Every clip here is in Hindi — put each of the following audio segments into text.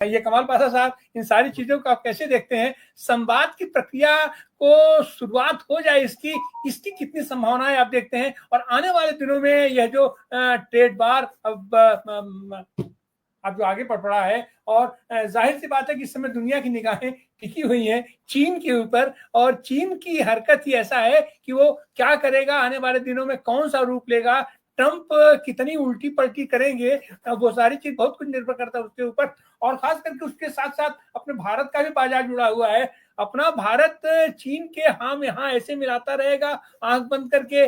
ये कमाल पाशा साहब, इन सारी चीजों को आप कैसे देखते हैं? संवाद की प्रक्रिया को शुरुआत हो जाए इसकी इसकी कितनी संभावनाएं आप देखते हैं? और आने वाले दिनों में यह जो ट्रेड वार अब जो आगे बढ़ पड़ा है, और जाहिर सी बात है कि इस समय दुनिया की निगाहें टिकी हुई हैं चीन के ऊपर, और चीन की हरकत ही ऐसा है कि वो क्या करेगा आने वाले दिनों में, कौन सा रूप लेगा, ट्रंप कितनी उल्टी पलटी करेंगे, वो सारी चीज बहुत कुछ निर्भर करता है उसके ऊपर। और खास करके उसके साथ साथ अपने भारत का भी बाजार जुड़ा हुआ है। अपना भारत चीन के हाँ में हाँ ऐसे मिलाता रहेगा आंख बंद करके,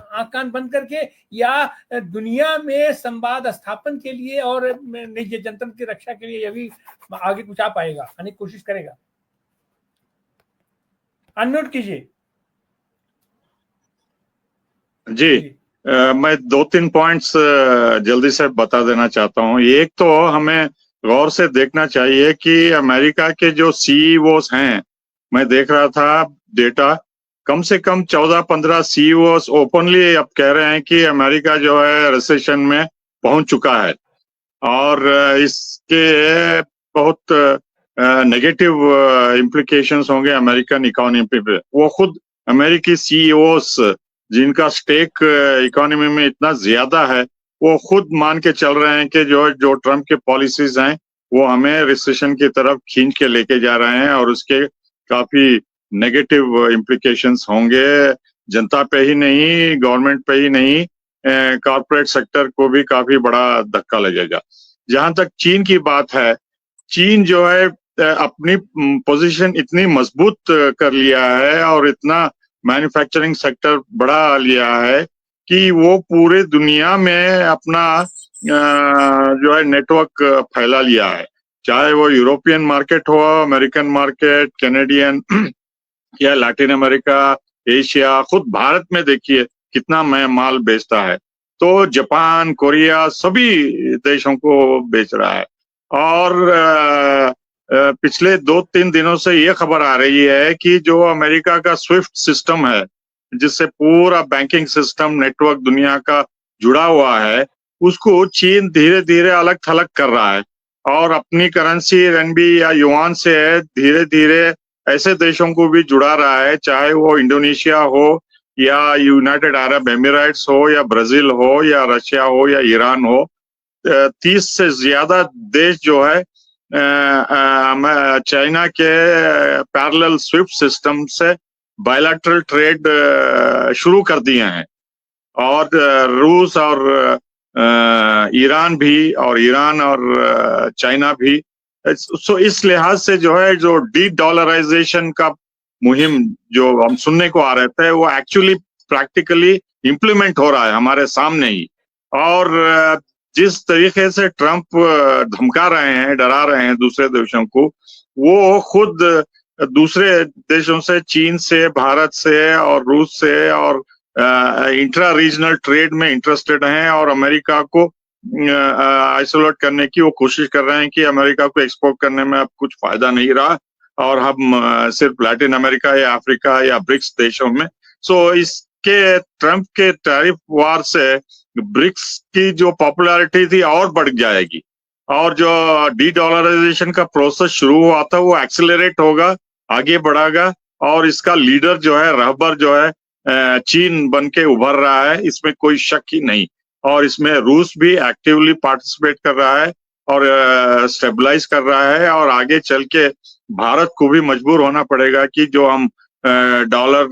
आंख कान बंद करके, या दुनिया में संवाद स्थापन के लिए और निजी जनतंत्र की रक्षा के लिए यह भी आगे कुछ आ पाएगा, आने की कोशिश करेगा? अनम्यूट कीजिए जी। मैं 2-3 पॉइंट्स जल्दी से बता देना चाहता हूँ। एक तो हमें गौर से देखना चाहिए कि अमेरिका के जो सीईओस हैं, मैं देख रहा था डेटा, कम से कम 14-15 सीईओस ओपनली अब कह रहे हैं कि अमेरिका जो है रिसेशन में पहुंच चुका है, और इसके बहुत नेगेटिव इम्प्लीकेशंस होंगे अमेरिकन इकोनॉमी पे। वो खुद अमेरिकी सीईओस जिनका स्टेक इकोनॉमी में इतना ज्यादा है, वो खुद मान के चल रहे हैं कि जो ट्रम्प के पॉलिसीज हैं वो हमें रिसेशन की तरफ खींच के लेके जा रहे हैं, और उसके काफी नेगेटिव इम्प्लीकेशंस होंगे जनता पे ही नहीं, गवर्नमेंट पे ही नहीं, कॉर्पोरेट सेक्टर को भी काफी बड़ा धक्का लगेगा। जहां तक चीन की बात है, चीन जो है अपनी पोजीशन इतनी मजबूत कर लिया है और इतना मैन्युफैक्चरिंग सेक्टर बढ़ा लिया है कि वो पूरे दुनिया में अपना जो है नेटवर्क फैला लिया है, चाहे वो यूरोपियन मार्केट हो, अमेरिकन मार्केट, कैनेडियन या लैटिन अमेरिका, एशिया। खुद भारत में देखिए कितना माल बेचता है, तो जापान, कोरिया सभी देशों को बेच रहा है। और पिछले 2-3 दिनों से ये खबर आ रही है कि जो अमेरिका का स्विफ्ट सिस्टम है, जिससे पूरा बैंकिंग सिस्टम नेटवर्क दुनिया का जुड़ा हुआ है, उसको चीन धीरे धीरे अलग थलग कर रहा है, और अपनी करेंसी रेनबी या युआन से धीरे धीरे ऐसे देशों को भी जुड़ा रहा है, चाहे वो इंडोनेशिया हो या यूनाइटेड अरब एमिरेट्स हो या ब्राजील हो या रशिया हो या ईरान हो। 30 से ज्यादा देश जो है चाइना के पैरेलल स्विफ्ट सिस्टम से बायलैटरल ट्रेड शुरू कर दिए हैं, और रूस और ईरान भी, और ईरान और चाइना भी। सो इस लिहाज से जो है, जो डी डॉलराइजेशन का मुहिम जो हम सुनने को आ रहे थे, वो एक्चुअली प्रैक्टिकली इम्प्लीमेंट हो रहा है हमारे सामने ही। और जिस तरीके से ट्रंप धमका रहे हैं, डरा रहे हैं दूसरे देशों को, वो खुद दूसरे देशों से, चीन से, भारत से और रूस से और इंट्रा रीजनल ट्रेड में इंटरेस्टेड हैं, और अमेरिका को आइसोलेट करने की वो कोशिश कर रहे हैं कि अमेरिका को एक्सपोर्ट करने में अब कुछ फायदा नहीं रहा, और हम सिर्फ लैटिन अमेरिका या अफ्रीका या ब्रिक्स देशों में। सो इसके ट्रंप के टैरिफ वार से ब्रिक्स की जो पॉपुलैरिटी थी और बढ़ जाएगी, और जो डी डॉलराइजेशन का प्रोसेस शुरू हुआ था वो एक्सेलरेट होगा, आगे बढ़ेगा, और इसका लीडर जो है, रहबर जो है, चीन बन के उभर रहा है, इसमें कोई शक ही नहीं। और इसमें रूस भी एक्टिवली पार्टिसिपेट कर रहा है और स्टेबलाइज कर रहा है, और आगे चल के भारत को भी मजबूर होना पड़ेगा कि जो हम डॉलर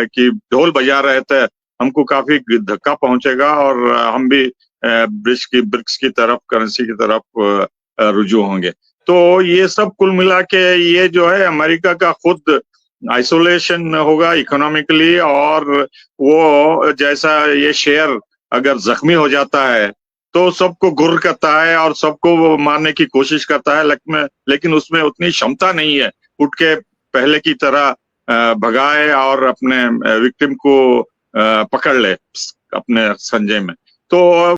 की ढोल बजा रहे थे, हमको काफी धक्का पहुंचेगा, और हम भी ब्रिक्स की तरफ, करेंसी की तरफ रुजू होंगे। तो ये सब कुल मिला के ये जो है अमेरिका का खुद आइसोलेशन होगा इकोनॉमिकली, और वो जैसा ये शेयर अगर जख्मी हो जाता है तो सबको गुर्र करता है और सबको मारने की कोशिश करता है, लेकिन उसमें उतनी क्षमता नहीं है उठ के पहले की तरह भगाए और अपने विक्टिम को पकड़ ले अपने संजय में। तो